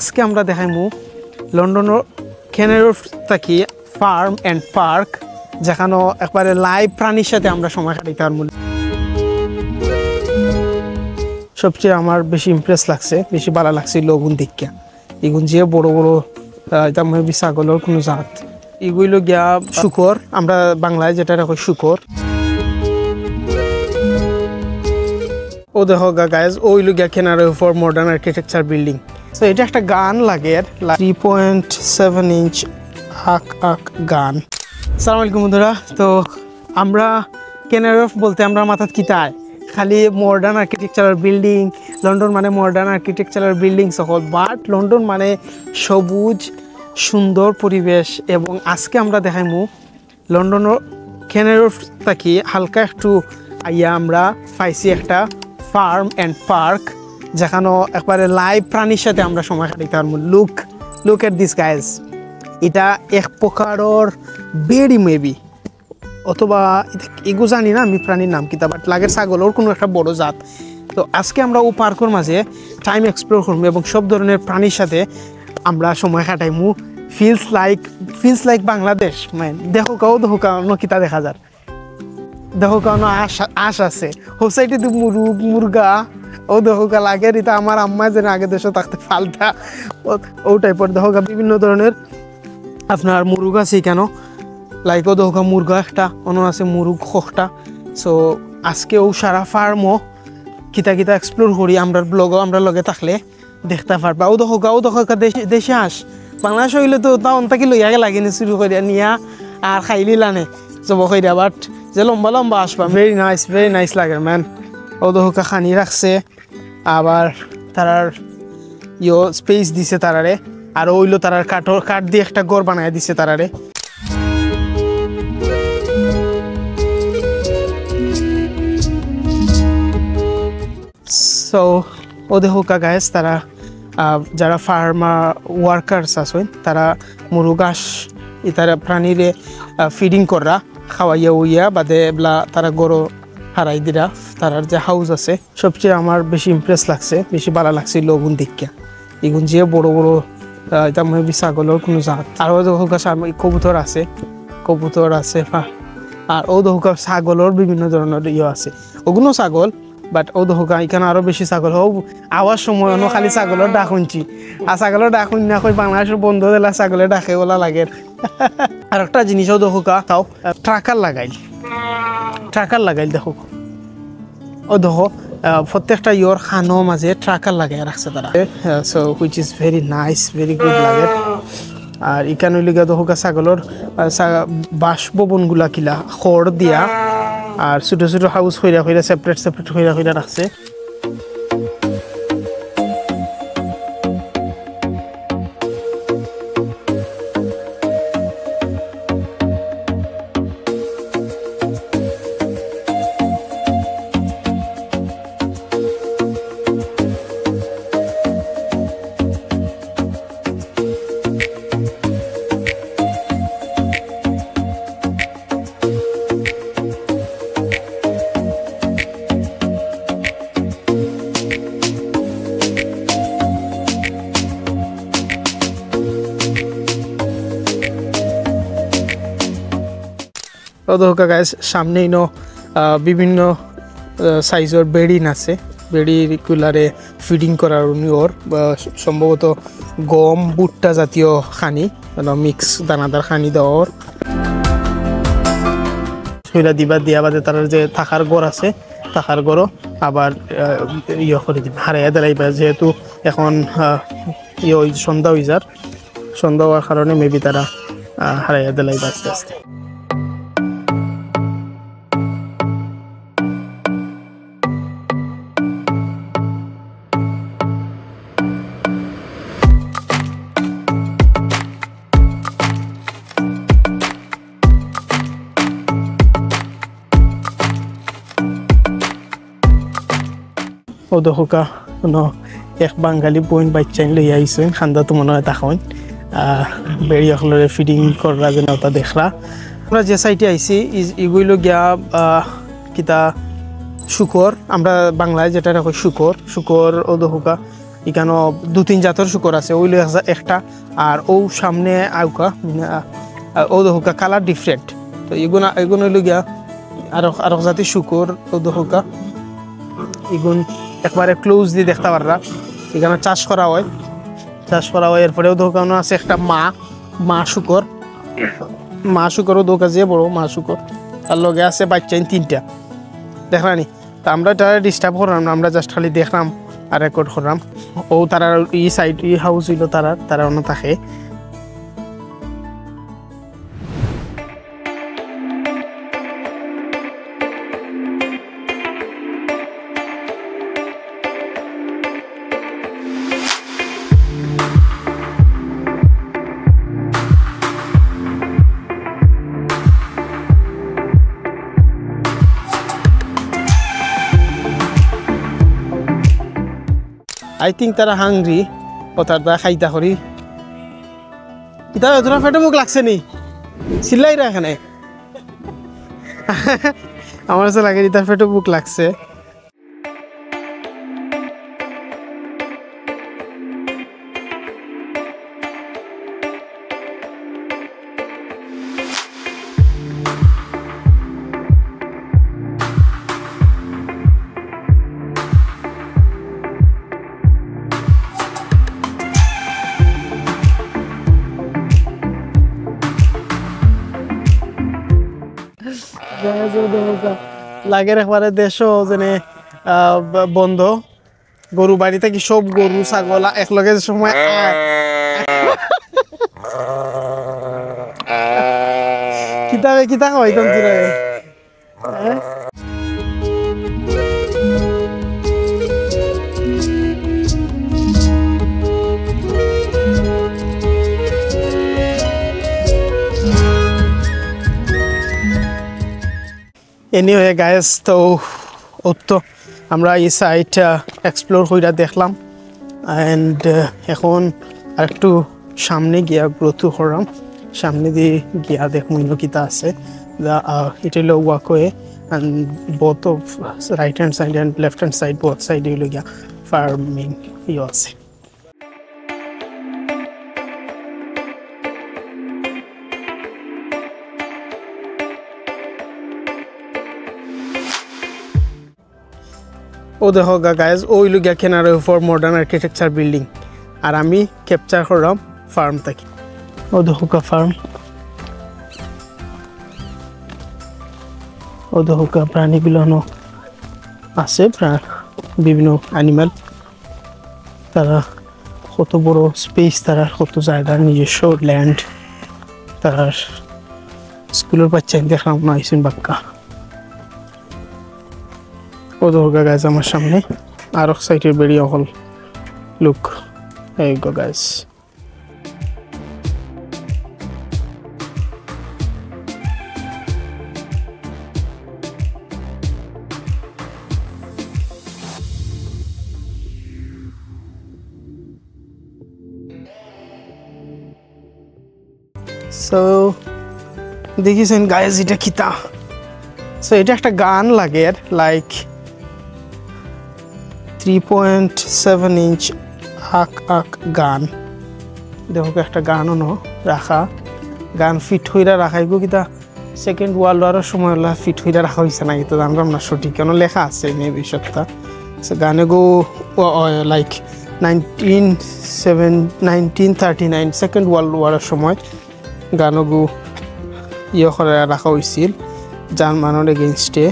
আজকে আমরা দেখাইমু লন্ডনের ক্যানারি হোফ থাকি ফার্ম অ্যান্ড পার্ক, যেখানে একবারে লাইভ প্রাণীর সাথে আমরা সময় কাটাইতে পারবো। সবচেয়ে আমার বেশি ইমপ্রেস লাগছে, বেশি ভালো লাগছে লগুন দীক্ষা। এগুন যে বড় বড় এটা মেবি ছাগলের কোনো জাত। এগুলো গিয়া শুকর, আমরা বাংলায় যেটা রাখো শুকর। ও দেখো গাইজ, ওইলো গিয়া ক্যানারি হোফ মডার্ন আর্কিটেকচার বিল্ডিং। তো এটা একটা গান লাগে 3.7 ইঞ্চ আক গান। আসসালামু আলাইকুম বন্ধুরা। তো আমরা ক্যানারি হোফ বলতে আমরা মাথাত কিতায় খালি মডার্ন আর্কিটেকচারাল বিল্ডিং, লন্ডন মানে মডার্ন আর্কিটেকচারাল বিল্ডিং সকল, বাট লন্ডন মানে সবুজ সুন্দর পরিবেশ। এবং আজকে আমরা দেখাইমু লন্ডনের ক্যানারি হোফ থাকি হালকা একটু আইয়া আমরা পাইছি একটা ফার্ম অ্যান্ড পার্ক, যেখানে একবারে লাইভ প্রাণীর সাথে আমরা সময় কাটাইতে পারবো। Look at this guys. এটা এক প্রকারের বেড়ি মেবি, অথবা এগু জানি না আমি প্রাণীর নাম কিতা, বাট লাগের ছাগলের কোনো একটা বড় জাত। তো আজকে আমরা ও পার্কের মাঝে টাইম এক্সপ্লোর করবো এবং সব ধরনের প্রাণীর সাথে আমরা সময় কাটাইমু। Feels like Bangladesh. মানে দেখো কাউনো কিতা দেখা যার, দেখো কাউনো আশ আছে হোসাইটি মুরগা। ও দেখো লাগে এটা আমার আম্মা যেন আগে দেশে থাকতে ফালতা ও টাইপের। দেখো বিভিন্ন ধরনের আপনার মুরগ আছে কেন, লাইক ও দেখো মুরগা একটা, অন্য আছে মুরগ খোখটা। সো আজকে ও সারা ফার্মও কিতা এক্সপ্লোর করি, আমরা ব্লগও আমরা লগে থাকলে দেখতে পারবা। ও দেখো দেশে আস, বাংলাদেশ হইলে তো তা অন্তাকি লইয়াকে লাগেনি শুরু করিয়া নিয়া আর খাইলি লানে যাব কইরা, বাট যে লম্বা আসবা ভেরি নাইস লাগে ম্যান। ও দেখো খানি রাখছে, আবার তারার স্পেস দিছে তারারে, আর ওইলো তারার কাঠ দিয়ে একটা ঘর বানায় দিছে তারারে। সো ও দেখো গাইস, তারা যারা ফার্মার ওয়ার্কার্স আছেন তারা মুরগাস তারা প্রাণীরে ফিডিং করা খাওয়াইয়া উইয়া বাদে এগুলা তারা গরু হারাই দিরা তারার যে হাউস আছে। সবচেয়ে আমার বেশি ইমপ্রেস লাগছে, বেশি ভালো লাগছে লগুন দীক্ষা। এগুন যে বড় বড় এটা মেবি ছাগলের কোনো জাত। আর ও দেখো কবুতর আছে আর ও দেখো ছাগলের বিভিন্ন ধরনের আছে, ওগুলো ছাগল, বাট ও দেখো এখানে আরো বেশি ছাগল হোক। আওয়ার সময় অন্য খালি ছাগলের ডাক শুনছি, আর ছাগলের ডাক শুন না কই বাংলাদেশের বন্ধু দিলা ছাগলের ডাকে ওলা লাগে। আর একটা জিনিসও দেখো তাও ট্রাকার লাগাইল দেখো। ও দেখো প্রত্যেকটা ইয়র খানো মাঝে ট্রাকার লাগাই রাখছে তারা। So which is very nice, very good লাগে। আর এখানে লিগা দেখো ছাগলের বাসভবনগুলা কিলা খড় দিয়া আর ছোট হাউস হইরা সেপারেট হইরা রাখছে। ওদোকা গাইস, সামনেই বিভিন্ন সাইজের বেড়িন আছে, বেড়ির কুলারে ফিডিং করার ওর সম্ভবত গম ভুট্টা জাতীয় খানি মিক্স দানাদার খানি দেওয়ার দিয়া বাদে তার যে থাকার ঘর আছে, থাকার ঘরও আবার করে দিন হারাইয়া দেলাইবা। যেহেতু এখন সন্ধ্যা হওয়ার কারণে মেবি তারা হারাইয়া দেলাইবা আস্তে আস্তে। ও দেখোকা এক বাঙালি বোন বাচ্চাইন লই আইসেন, খান্দা তো মনে হয় তখন বেড়ি অকলরে ফিডিং করা যেন ওটা দেখরা। আমরা যে সাইটে আইসি এগুলো গিয়া কিতা শুকর, আমরা বাংলায় যেটা রাখো শুকর ও দহুকা এখানে 2-3 জাতের শুকর আছে ওইলো একটা আর ও সামনে আউকা ও দোকা কালার ডিফারেন্ট তো এগুলো হইল গিয়া আরো জাতির শুকর ও দোকা এগুন একবারে ক্লোজলি দেখতে পাররা এখানে চাষ করা হয় এরপরেও দোকানও আছে একটা মা শুকরও দোকা যে বড় মা শুকর তার লগে আছে বাচ্চা 3টা দেখলানি তা আমরা তারা ডিস্টার্ব করলাম না আমরা জাস্ট খালি দেখলাম আর রেকর্ড করলাম ও তারা এই সাইড এই হাউস হইল তারা অন্য থাকে I think তারা হাংরি ও তার দা খাইতা করি এটা তোরা পেটে মুখ লাগছে নি চিল্লাই রা এখানে আমার কাছে লাগে তার পেটে মুখ লাগছে লাগের একবারে দেশও যেনে বন্ধ গরু বাড়ি থেকে সব গরু ছাগল একলগে সময় কিতা হইতাম তোরা এনিওয়ে গাইস তো আমরা এই সাইট এক্সপ্লোর কইরা দেখলাম এন্ড এখন আরেকটু সামনে গিয়া গ্রোথ করলাম সামনে দিয়ে গিয়া দেখুন কিতা আছে এটা হলো walkway and both of right hand side and left hand side both side হলো গিয়া ফার্মিং আছে ও দেখো গাইজ ওইলো গিয়া কেনার ফর মডার্ন আর্কিটেকচার বিল্ডিং আর আমি ক্যাপচার করলাম ফার্ম থেকে ও দেখো প্রাণীগুলো আছে বিভিন্ন অ্যানিমাল তারা কত বড় স্পেস তারা কত জায়গার নিজস্ব ল্যান্ড তারা স্কুলের বাচ্চা দেখলাম না আইসুন বাক্কা ও দোকা গাইজ আমার সামনে আর এক সাইডের বেরিয়ে হল লুক এই গো গাইজ সো দেখিছেন গাইজ এটা কিতা সো এটা একটা গান লাগে লাইক 3.7 ইঞ্চ আক গান দেখো একটা গানও রাখা গান ফিট হইরা রাখাই গো কিতা সেকেন্ড ওয়ার্ল্ড ওয়ারের সময় ফিট হইরা রাখা হয়েছে না কিন্তু জানলাম না সঠিক কেন লেখা আছে মেবি সত্যা গানে গো লাইক 1939 সেকেন্ড ওয়ার্ল্ড ওয়ারের সময় গানগু করে রাখা হয়েছিল জার্মানের এগেনস্টে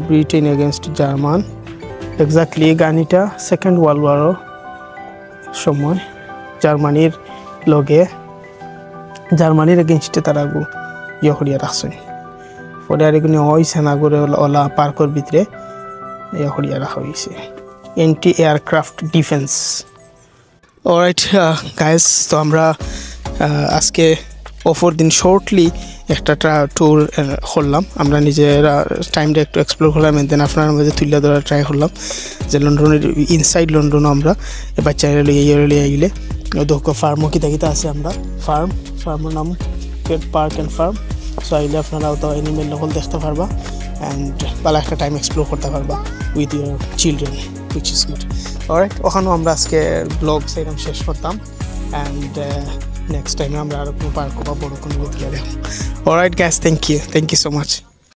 ব্রিটেন এগেনস্ট জার্মান এক্স্যাক্টলি গানিটা সেকেন্ড ওয়ার্ল্ড ওয়ারের সময় জার্মানির লগে জার্মানির এগেনস্টে তারা গু করিয়া রাখছেন পরে আর এগুলো হয়েছে না করে ওলা পার্কর ভিতরে করিয়া রাখা হয়েছে anti aircraft defence alright guys তো আমরা আজকে অফার দিন শর্টলি একটা ট্যুর করলাম আমরা নিজেরা টাইমটা একটু এক্সপ্লোর করলাম এন দেন আপনার মধ্যে তুলে ধরার ট্রাই করলাম যে লন্ডনের ইনসাইড লন্ডনও আমরা বাচ্চারা লিয়ে গেলে দক্ষ ফার্মও কিতা আছে আমরা ফার্মের নাম পেট পার্ক অ্যান্ড ফার্ম সো আইলে আপনারাও তো অ্যানিমেল নকল দেখতে পারবা অ্যান্ড ভালো একটা টাইম এক্সপ্লোর করতে পারবা with your children which is good alright, ওখানেও আমরা আজকে ব্লগ সেরকম শেষ করতাম। অ্যান্ড নেক্সট টাইমে আমরা আরও কোনো পার্ক বা বড় কোনো দেখবো। Alright guys, thank you so much.